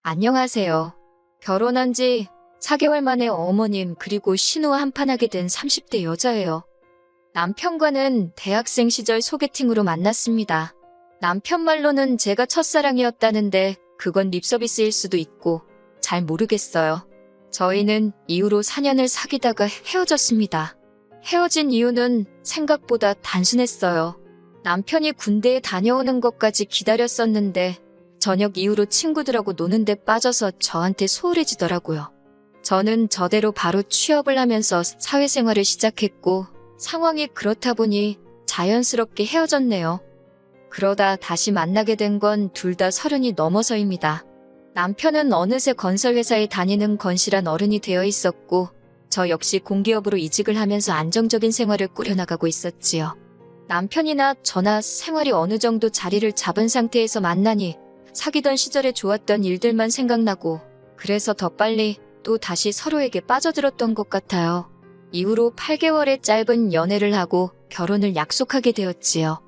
안녕하세요. 결혼한 지 4개월 만에 어머님 그리고 신우와 한판하게 된 30대 여자예요. 남편과는 대학생 시절 소개팅으로 만났습니다. 남편 말로는 제가 첫사랑이었다는데 그건 립서비스일 수도 있고 잘 모르겠어요. 저희는 이후로 4년을 사귀다가 헤어졌습니다. 헤어진 이유는 생각보다 단순했어요. 남편이 군대에 다녀오는 것까지 기다렸었는데 저녁 이후로 친구들하고 노는 데 빠져서 저한테 소홀해지더라고요. 저는 저대로 바로 취업을 하면서 사회생활을 시작했고 상황이 그렇다 보니 자연스럽게 헤어졌네요. 그러다 다시 만나게 된 건 둘 다 30이 넘어서입니다. 남편은 어느새 건설회사에 다니는 건실한 어른이 되어 있었고 저 역시 공기업으로 이직을 하면서 안정적인 생활을 꾸려나가고 있었지요. 남편이나 저나 생활이 어느 정도 자리를 잡은 상태에서 만나니 사귀던 시절에 좋았던 일들만 생각나고 그래서 더 빨리 또 다시 서로에게 빠져들었던 것 같아요. 이후로 8개월의 짧은 연애를 하고 결혼을 약속하게 되었지요.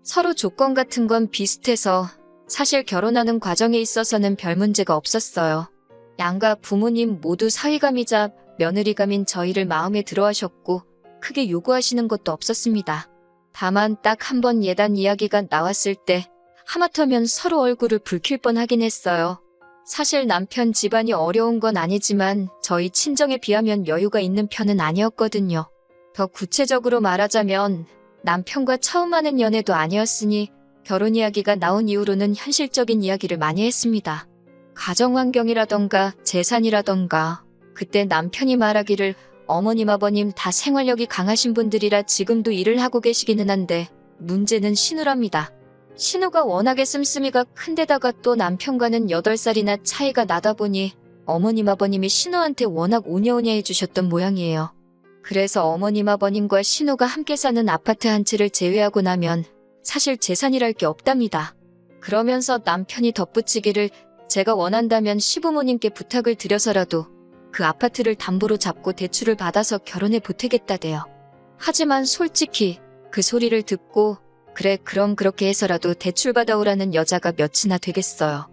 서로 조건 같은 건 비슷해서 사실 결혼하는 과정에 있어서는 별 문제가 없었어요. 양가 부모님 모두 사위감이자 며느리감인 저희를 마음에 들어 하셨고 크게 요구하시는 것도 없었습니다. 다만 딱 한 번 예단 이야기가 나왔을 때 하마터면 서로 얼굴을 붉힐 뻔하긴 했어요. 사실 남편 집안이 어려운 건 아니지만 저희 친정에 비하면 여유가 있는 편은 아니었거든요. 더 구체적으로 말하자면 남편과 처음 하는 연애도 아니었으니 결혼 이야기가 나온 이후로는 현실적인 이야기를 많이 했습니다. 가정환경이라던가 재산이라던가 그때 남편이 말하기를 어머님 아버님 다 생활력이 강하신 분들이라 지금도 일을 하고 계시기는 한데 문제는 신우랍니다. 신우가 워낙에 씀씀이가 큰데다가 또 남편과는 8살이나 차이가 나다 보니 어머님 아버님이 신우한테 워낙 오냐오냐 해주셨던 모양이에요. 그래서 어머님 아버님과 신우가 함께 사는 아파트 한 채를 제외하고 나면 사실 재산이랄 게 없답니다. 그러면서 남편이 덧붙이기를 제가 원한다면 시부모님께 부탁을 드려서라도 그 아파트를 담보로 잡고 대출을 받아서 결혼에 보태겠다대요. 하지만 솔직히 그 소리를 듣고 그래 그럼 그렇게 해서라도 대출 받아오라는 여자가 몇이나 되겠어요.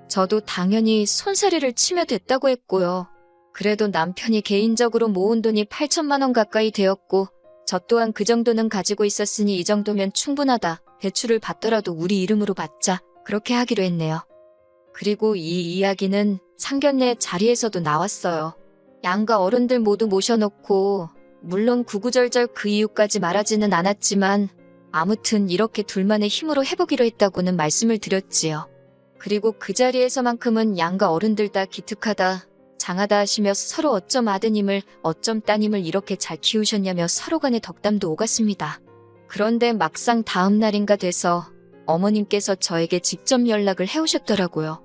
저도 당연히 손사래를 치며 됐다고 했고요. 그래도 남편이 개인적으로 모은 돈이 8천만 원 가까이 되었고 저 또한 그 정도는 가지고 있었으니 이 정도면 충분하다. 대출을 받더라도 우리 이름으로 받자. 그렇게 하기로 했네요. 그리고 이 이야기는 상견례 자리에서도 나왔어요. 양가 어른들 모두 모셔놓고 물론 구구절절 그 이유까지 말하지는 않았지만 아무튼 이렇게 둘만의 힘으로 해보기로 했다고는 말씀을 드렸지요. 그리고 그 자리에서만큼은 양가 어른들 다 기특하다, 장하다 하시며 서로 어쩜 아드님을 어쩜 따님을 이렇게 잘 키우셨냐며 서로 간의 덕담도 오갔습니다. 그런데 막상 다음 날인가 돼서 어머님께서 저에게 직접 연락을 해오셨더라고요.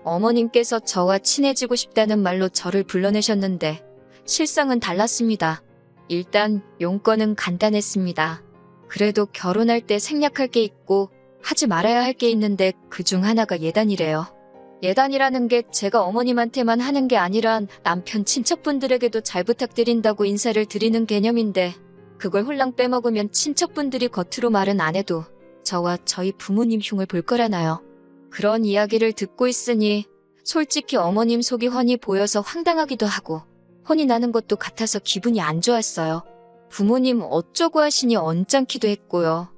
어머님께서 저와 친해지고 싶다는 말로 저를 불러내셨는데 실상은 달랐습니다. 일단 용건은 간단했습니다. 그래도 결혼할 때 생략할 게 있고 하지 말아야 할 게 있는데 그중 하나가 예단이래요. 예단이라는 게 제가 어머님한테만 하는 게 아니라 남편 친척분들에게도 잘 부탁드린다고 인사를 드리는 개념인데 그걸 홀랑 빼먹으면 친척분들이 겉으로 말은 안 해도 저와 저희 부모님 흉을 볼 거라나요. 그런 이야기를 듣고 있으니 솔직히 어머님 속이 훤히 보여서 황당하기도 하고 혼이 나는 것도 같아서 기분이 안 좋았어요. 부모님 어쩌고 하시니 언짢기도 했고요.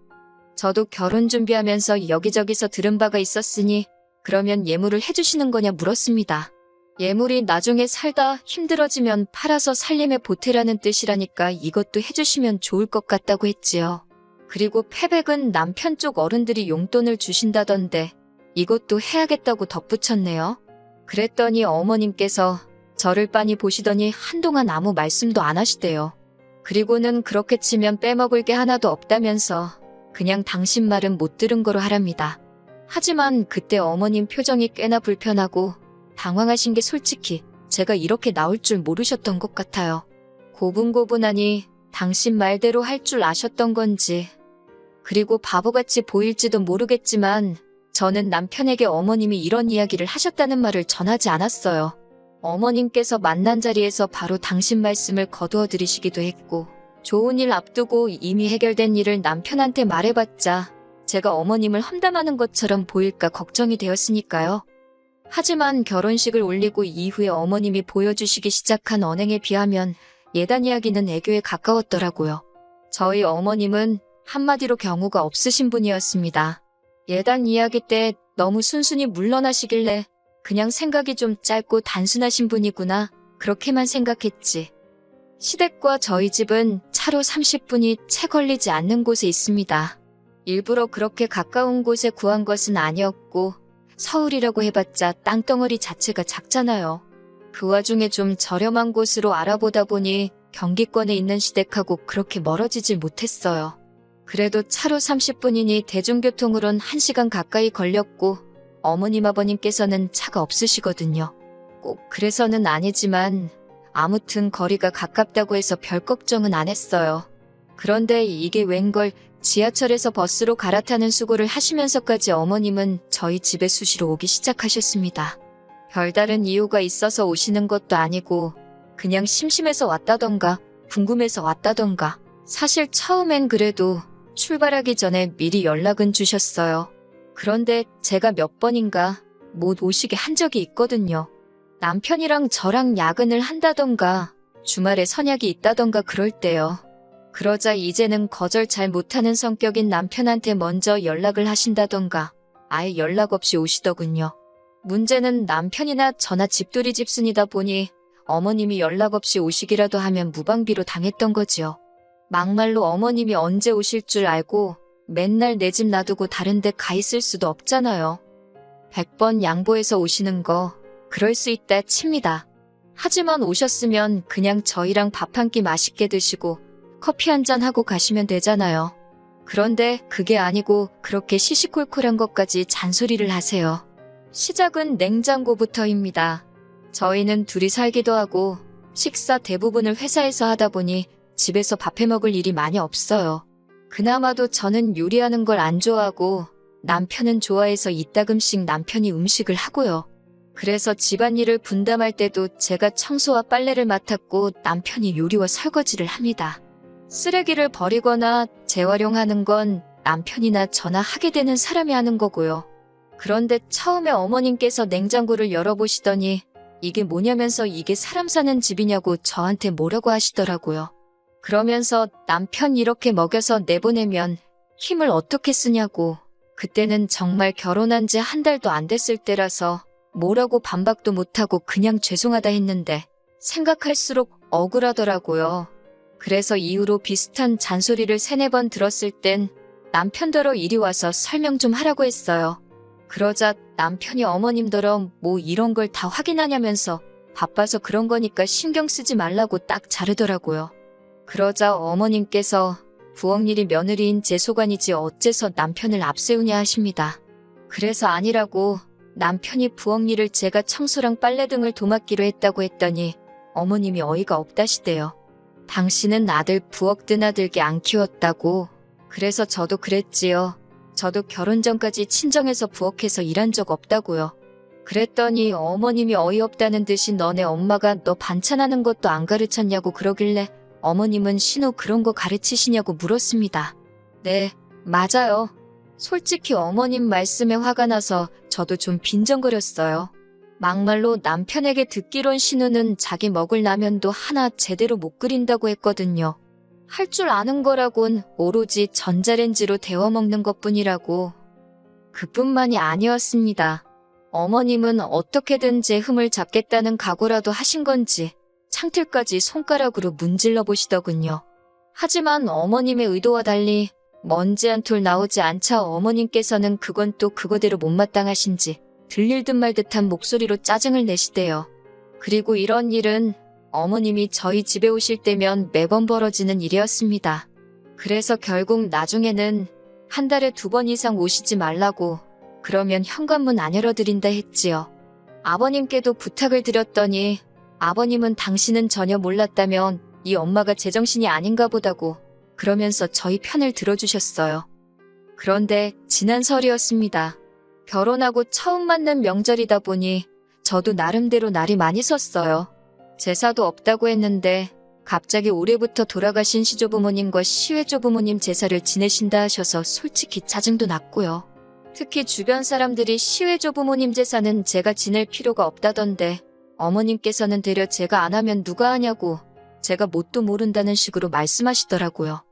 저도 결혼 준비하면서 여기저기서 들은 바가 있었으니 그러면 예물을 해주시는 거냐 물었습니다. 예물이 나중에 살다 힘들어지면 팔아서 살림에 보태라는 뜻이라니까 이것도 해주시면 좋을 것 같다고 했지요. 그리고 패백은 남편 쪽 어른들이 용돈을 주신다던데 이것도 해야겠다고 덧붙였네요. 그랬더니 어머님께서 저를 빤히 보시더니 한동안 아무 말씀도 안 하시대요. 그리고는 그렇게 치면 빼먹을 게 하나도 없다면서 그냥 당신 말은 못 들은 거로 하랍니다. 하지만 그때 어머님 표정이 꽤나 불편하고 당황하신 게 솔직히 제가 이렇게 나올 줄 모르셨던 것 같아요. 고분고분하니 당신 말대로 할 줄 아셨던 건지 그리고 바보같이 보일지도 모르겠지만 저는 남편에게 어머님이 이런 이야기를 하셨다는 말을 전하지 않았어요. 어머님께서 만난 자리에서 바로 당신 말씀을 거두어 드리시기도 했고 좋은 일 앞두고 이미 해결된 일을 남편한테 말해봤자 제가 어머님을 험담하는 것처럼 보일까 걱정이 되었으니까요. 하지만 결혼식을 올리고 이후에 어머님이 보여주시기 시작한 언행에 비하면 예단 이야기는 애교에 가까웠더라고요. 저희 어머님은 한마디로 경우가 없으신 분이었습니다. 예단 이야기 때 너무 순순히 물러나시길래 그냥 생각이 좀 짧고 단순하신 분이구나 그렇게만 생각했지. 시댁과 저희 집은 차로 30분이 채 걸리지 않는 곳에 있습니다. 일부러 그렇게 가까운 곳에 구한 것은 아니었고 서울이라고 해봤자 땅덩어리 자체가 작잖아요. 그 와중에 좀 저렴한 곳으로 알아보다 보니 경기권에 있는 시댁하고 그렇게 멀어지질 못했어요. 그래도 차로 30분이니 대중교통으론 1시간 가까이 걸렸고 어머님 아버님께서는 차가 없으시거든요. 꼭 그래서는 아니지만 아무튼 거리가 가깝다고 해서 별 걱정은 안 했어요. 그런데 이게 웬걸 지하철에서 버스로 갈아타는 수고를 하시면서까지 어머님은 저희 집에 수시로 오기 시작하셨습니다. 별다른 이유가 있어서 오시는 것도 아니고 그냥 심심해서 왔다던가 궁금해서 왔다던가 사실 처음엔 그래도 출발하기 전에 미리 연락은 주셨어요. 그런데 제가 몇 번인가 못 오시게 한 적이 있거든요. 남편이랑 저랑 야근을 한다던가 주말에 선약이 있다던가 그럴 때요. 그러자 이제는 거절 잘 못하는 성격인 남편한테 먼저 연락을 하신다던가 아예 연락 없이 오시더군요. 문제는 남편이나 저나 집돌이 집순이다 보니 어머님이 연락 없이 오시기라도 하면 무방비로 당했던 거지요. 막말로 어머님이 언제 오실 줄 알고 맨날 내 집 놔두고 다른 데 가 있을 수도 없잖아요. 100번 양보해서 오시는 거 그럴 수 있다 칩니다. 하지만 오셨으면 그냥 저희랑 밥 한 끼 맛있게 드시고 커피 한 잔 하고 가시면 되잖아요. 그런데 그게 아니고 그렇게 시시콜콜한 것까지 잔소리를 하세요. 시작은 냉장고부터입니다. 저희는 둘이 살기도 하고 식사 대부분을 회사에서 하다 보니 집에서 밥해 먹을 일이 많이 없어요. 그나마도 저는 요리하는 걸 안 좋아하고 남편은 좋아해서 이따금씩 남편이 음식을 하고요. 그래서 집안일을 분담할 때도 제가 청소와 빨래를 맡았고 남편이 요리와 설거지를 합니다. 쓰레기를 버리거나 재활용하는 건 남편이나 저나 하게 되는 사람이 하는 거고요. 그런데 처음에 어머님께서 냉장고를 열어보시더니 이게 뭐냐면서 이게 사람 사는 집이냐고 저한테 뭐라고 하시더라고요. 그러면서 남편 이렇게 먹여서 내보내면 힘을 어떻게 쓰냐고. 그때는 정말 결혼한 지 한 달도 안 됐을 때라서 뭐라고 반박도 못하고 그냥 죄송하다 했는데 생각할수록 억울하더라고요. 그래서 이후로 비슷한 잔소리를 3-4번 들었을 땐 남편더러 이리 와서 설명 좀 하라고 했어요. 그러자 남편이 어머님더러 뭐 이런 걸 다 확인하냐면서 바빠서 그런 거니까 신경 쓰지 말라고 딱 자르더라고요. 그러자 어머님께서 부엌일이 며느리인 제 소관이지 어째서 남편을 앞세우냐 하십니다. 그래서 아니라고 남편이 부엌일을 제가 청소랑 빨래 등을 도맡기로 했다고 했더니 어머님이 어이가 없다시대요. 당신은 아들 부엌 드나들게 안 키웠다고. 그래서 저도 그랬지요. 저도 결혼 전까지 친정에서 부엌에서 일한 적 없다고요. 그랬더니 어머님이 어이없다는 듯이 너네 엄마가 너 반찬하는 것도 안 가르쳤냐고 그러길래 어머님은 신우 그런 거 가르치시냐고 물었습니다. 네, 맞아요. 솔직히 어머님 말씀에 화가 나서 저도 좀 빈정거렸어요. 막말로 남편에게 듣기론 신우는 자기 먹을 라면도 하나 제대로 못 끓인다고 했거든요. 할 줄 아는 거라곤 오로지 전자레인지로 데워 먹는 것뿐이라고. 그뿐만이 아니었습니다. 어머님은 어떻게든 제 흠을 잡겠다는 각오라도 하신 건지 창틀까지 손가락으로 문질러 보시더군요. 하지만 어머님의 의도와 달리 먼지 한 톨 나오지 않자 어머님께서는 그건 또 그거대로 못마땅하신지 들릴 듯 말 듯한 목소리로 짜증을 내시대요. 그리고 이런 일은 어머님이 저희 집에 오실 때면 매번 벌어지는 일이었습니다. 그래서 결국 나중에는 한 달에 2번 이상 오시지 말라고, 그러면 현관문 안 열어드린다 했지요. 아버님께도 부탁을 드렸더니 아버님은 당신은 전혀 몰랐다면 이 엄마가 제정신이 아닌가 보다고 그러면서 저희 편을 들어주셨어요. 그런데 지난 설이었습니다. 결혼하고 처음 맞는 명절이다 보니 저도 나름대로 날이 많이 섰어요. 제사도 없다고 했는데 갑자기 올해부터 돌아가신 시조부모님과 시외조부모님 제사를 지내신다 하셔서 솔직히 짜증도 났고요. 특히 주변 사람들이 시외조 부모님 재산은 제가 지낼 필요가 없다던데 어머님께서는 되려 제가 안 하면 누가 하냐고 제가 뭣도 모른다는 식으로 말씀하시더라고요.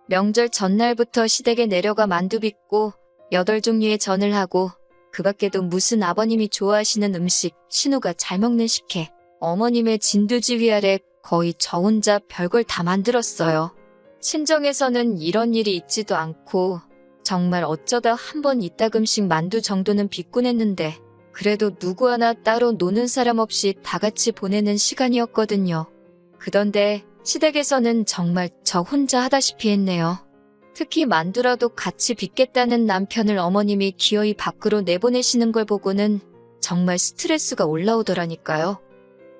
명절 전날부터 시댁에 내려가 만두 빚고 8종류의 전을 하고 그 밖에도 무슨 아버님이 좋아하시는 음식, 신우가 잘 먹는 식혜, 어머님의 진두지 위아래 거의 저 혼자 별걸 다 만들었어요. 친정에서는 이런 일이 있지도 않고 정말 어쩌다 한 번 이따금씩 만두 정도는 빚곤 했는데 그래도 누구 하나 따로 노는 사람 없이 다 같이 보내는 시간이었거든요. 그런데 시댁에서는 정말 저 혼자 하다시피 했네요. 특히 만두라도 같이 빚겠다는 남편을 어머님이 기어이 밖으로 내보내시는 걸 보고는 정말 스트레스가 올라오더라니까요.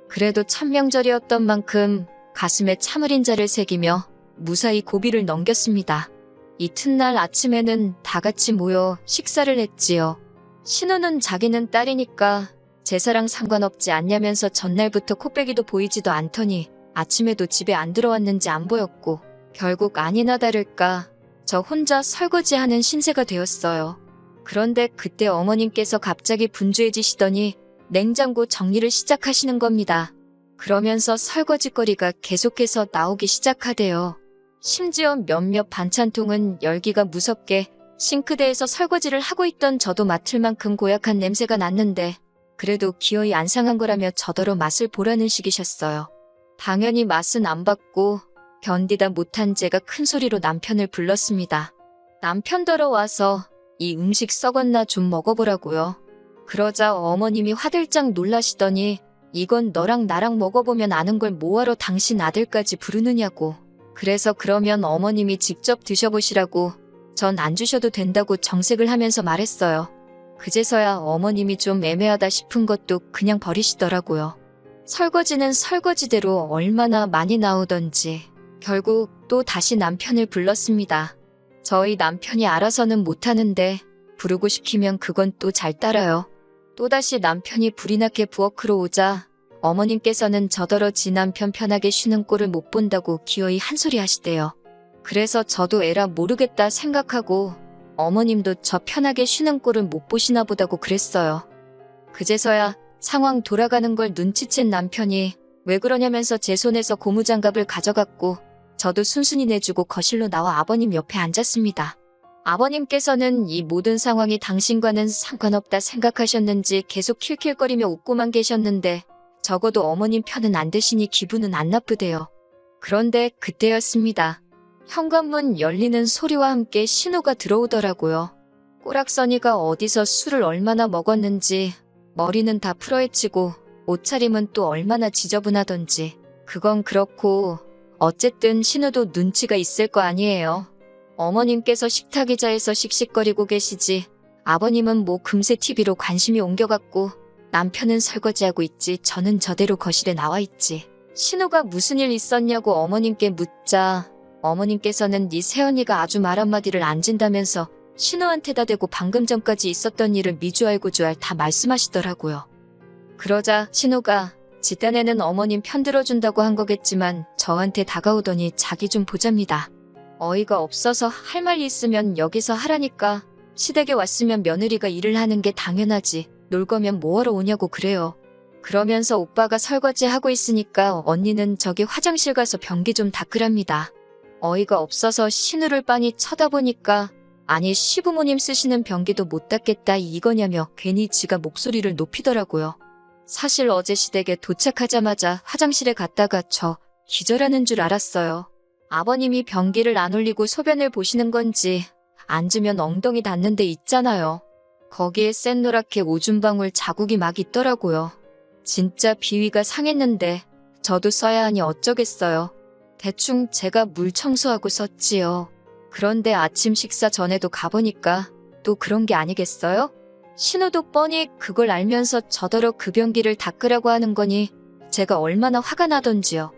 그래도 천명절이었던 만큼 가슴에 참을인자를 새기며 무사히 고비를 넘겼습니다. 이튿날 아침에는 다 같이 모여 식사를 했지요. 신우는 자기는 딸이니까 제사랑 상관없지 않냐면서 전날부터 코빼기도 보이지도 않더니 아침에도 집에 안 들어왔는지 안 보였고 결국 아니나 다를까 저 혼자 설거지하는 신세가 되었어요. 그런데 그때 어머님께서 갑자기 분주해지시더니 냉장고 정리를 시작하시는 겁니다. 그러면서 설거지거리가 계속해서 나오기 시작하대요. 심지어 몇몇 반찬통은 열기가 무섭게 싱크대에서 설거지를 하고 있던 저도 맡을 만큼 고약한 냄새가 났는데 그래도 기어이 안 상한 거라며 저더러 맛을 보라는 식이셨어요. 당연히 맛은 안 봤고 견디다 못한 제가 큰 소리로 남편을 불렀습니다. 남편더러 와서 이 음식 썩었나 좀 먹어보라고요. 그러자 어머님이 화들짝 놀라시더니 이건 너랑 나랑 먹어보면 아는 걸 뭐하러 당신 아들까지 부르느냐고. 그래서 그러면 어머님이 직접 드셔보시라고 전 안 주셔도 된다고 정색을 하면서 말했어요. 그제서야 어머님이 좀 애매하다 싶은 것도 그냥 버리시더라고요. 설거지는 설거지대로 얼마나 많이 나오던지 결국 또 다시 남편을 불렀습니다. 저희 남편이 알아서는 못하는데 부르고 시키면 그건 또 잘 따라요. 또다시 남편이 불이 나게 부엌으로 오자 어머님께서는 저더러 지 남편 편하게 쉬는 꼴을 못 본다고 기어이 한 소리 하시대요. 그래서 저도 에라 모르겠다 생각하고 어머님도 저 편하게 쉬는 꼴을 못 보시나 보다고 그랬어요. 그제서야 상황 돌아가는 걸 눈치챈 남편이 왜 그러냐면서 제 손에서 고무장갑을 가져갔고 저도 순순히 내주고 거실로 나와 아버님 옆에 앉았습니다. 아버님께서는 이 모든 상황이 당신과는 상관없다 생각하셨는지 계속 킬킬거리며 웃고만 계셨는데 적어도 어머님 편은 안 드시니 기분은 안 나쁘대요. 그런데 그때였습니다. 현관문 열리는 소리와 함께 신호가 들어오더라고요. 꼬락서니가 어디서 술을 얼마나 먹었는지 머리는 다 풀어헤치고 옷차림은 또 얼마나 지저분하던지 그건 그렇고 어쨌든 신우도 눈치가 있을 거 아니에요. 어머님께서 식탁 의자에서 씩씩거리고 계시지 아버님은 뭐 금세 TV로 관심이 옮겨갔고 남편은 설거지하고 있지 저는 저대로 거실에 나와 있지. 신우가 무슨 일 있었냐고 어머님께 묻자 어머님께서는 네 새언니가 아주 말 한마디를 안 진다면서 신우한테다 대고 방금 전까지 있었던 일을 미주알고주알 다 말씀하시더라고요. 그러자 신우가 지 딴에는 어머님 편 들어준다고 한 거겠지만 저한테 다가오더니 자기 좀 보잡니다. 어이가 없어서 할 말 있으면 여기서 하라니까 시댁에 왔으면 며느리가 일을 하는 게 당연하지 놀 거면 뭐하러 오냐고 그래요. 그러면서 오빠가 설거지하고 있으니까 언니는 저기 화장실 가서 변기 좀 닦으랍니다. 어이가 없어서 신우를 빤히 쳐다보니까 아니 시부모님 쓰시는 변기도 못 닦겠다 이거냐며 괜히 지가 목소리를 높이더라고요. 사실 어제 시댁에 도착하자마자 화장실에 갔다가 저 기절하는 줄 알았어요. 아버님이 변기를 안 올리고 소변을 보시는 건지 앉으면 엉덩이 닿는 데 있잖아요. 거기에 샛노랗게 오줌방울 자국이 막 있더라고요. 진짜 비위가 상했는데 저도 써야 하니 어쩌겠어요. 대충 제가 물 청소하고 썼지요. 그런데 아침 식사 전에도 가보니까 또 그런 게 아니겠어요? 신우도 뻔히 그걸 알면서 저더러 그 변기를 닦으라고 하는 거니 제가 얼마나 화가 나던지요.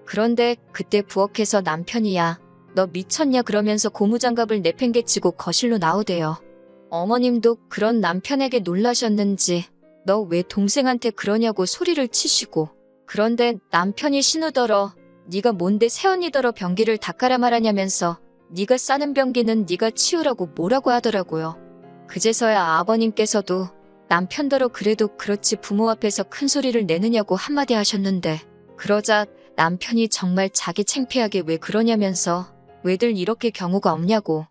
그런데 그때 부엌에서 남편이 야, 너 미쳤냐 그러면서 고무장갑을 내팽개치고 거실로 나오대요. 어머님도 그런 남편에게 놀라셨는지 너 왜 동생한테 그러냐고 소리를 치시고 그런데 남편이 신우더러 네가 뭔데 새언니더러 변기를 닦아라 말하냐면서 네가 싸는 변기는 네가 치우라고 뭐라고 하더라고요. 그제서야 아버님께서도 남편더러 그래도 그렇지 부모 앞에서 큰 소리를 내느냐고 한마디 하셨는데, 그러자 남편이 정말 자기 창피하게 왜 그러냐면서 왜들 이렇게 경우가 없냐고.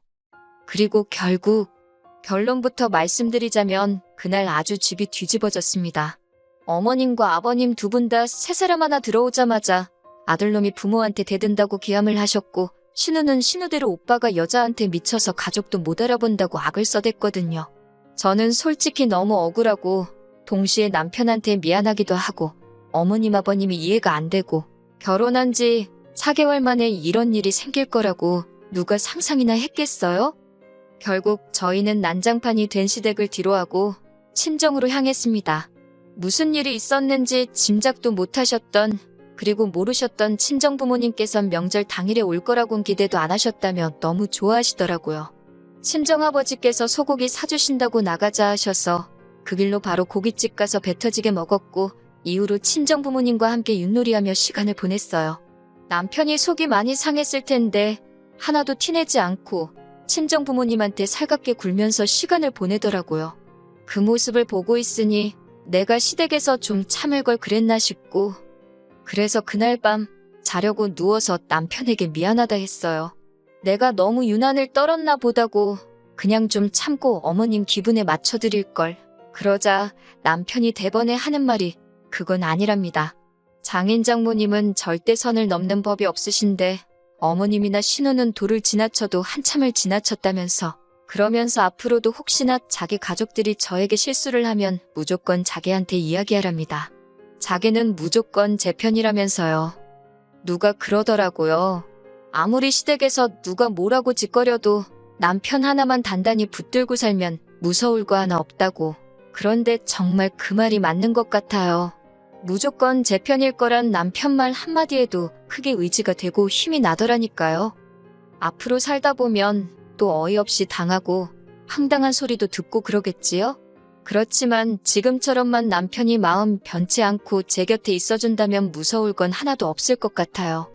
그리고 결국 결론부터 말씀드리자면 그날 아주 집이 뒤집어졌습니다. 어머님과 아버님 두 분 다 세 사람 하나 들어오자마자 아들놈이 부모한테 대든다고 기함을 하셨고, 신우는 신우대로 오빠가 여자한테 미쳐서 가족도 못 알아본다고 악을 써댔거든요. 저는 솔직히 너무 억울하고 동시에 남편한테 미안하기도 하고 어머님 아버님이 이해가 안 되고, 결혼한 지 4개월 만에 이런 일이 생길 거라고 누가 상상이나 했겠어요? 결국 저희는 난장판이 된 시댁을 뒤로하고 친정으로 향했습니다. 무슨 일이 있었는지 짐작도 못하셨던, 그리고 모르셨던 친정부모님께선 명절 당일에 올 거라고는 기대도 안 하셨다며 너무 좋아하시더라고요. 친정아버지께서 소고기 사주신다고 나가자 하셔서 그 길로 바로 고깃집 가서 배 터지게 먹었고, 이후로 친정부모님과 함께 윷놀이하며 시간을 보냈어요. 남편이 속이 많이 상했을 텐데 하나도 티내지 않고 친정부모님한테 살갑게 굴면서 시간을 보내더라고요. 그 모습을 보고 있으니 내가 시댁에서 좀 참을 걸 그랬나 싶고, 그래서 그날 밤 자려고 누워서 남편에게 미안하다 했어요. 내가 너무 유난을 떨었나 보다고 그냥 좀 참고 어머님 기분에 맞춰드릴 걸. 그러자 남편이 대번에 하는 말이 그건 아니랍니다. 장인 장모님은 절대 선을 넘는 법이 없으신데 어머님이나 신우는 도를 지나쳐도 한참을 지나쳤다면서, 그러면서 앞으로도 혹시나 자기 가족들이 저에게 실수를 하면 무조건 자기한테 이야기하랍니다. 자기는 무조건 제 편이라면서요. 누가 그러더라고요. 아무리 시댁에서 누가 뭐라고 짓거려도 남편 하나만 단단히 붙들고 살면 무서울 거 하나 없다고. 그런데 정말 그 말이 맞는 것 같아요. 무조건 제 편일 거란 남편 말 한마디에도 크게 의지가 되고 힘이 나더라니까요. 앞으로 살다 보면 또 어이없이 당하고 황당한 소리도 듣고 그러겠지요? 그렇지만 지금처럼만 남편이 마음 변치 않고 제 곁에 있어준다면 무서울 건 하나도 없을 것 같아요.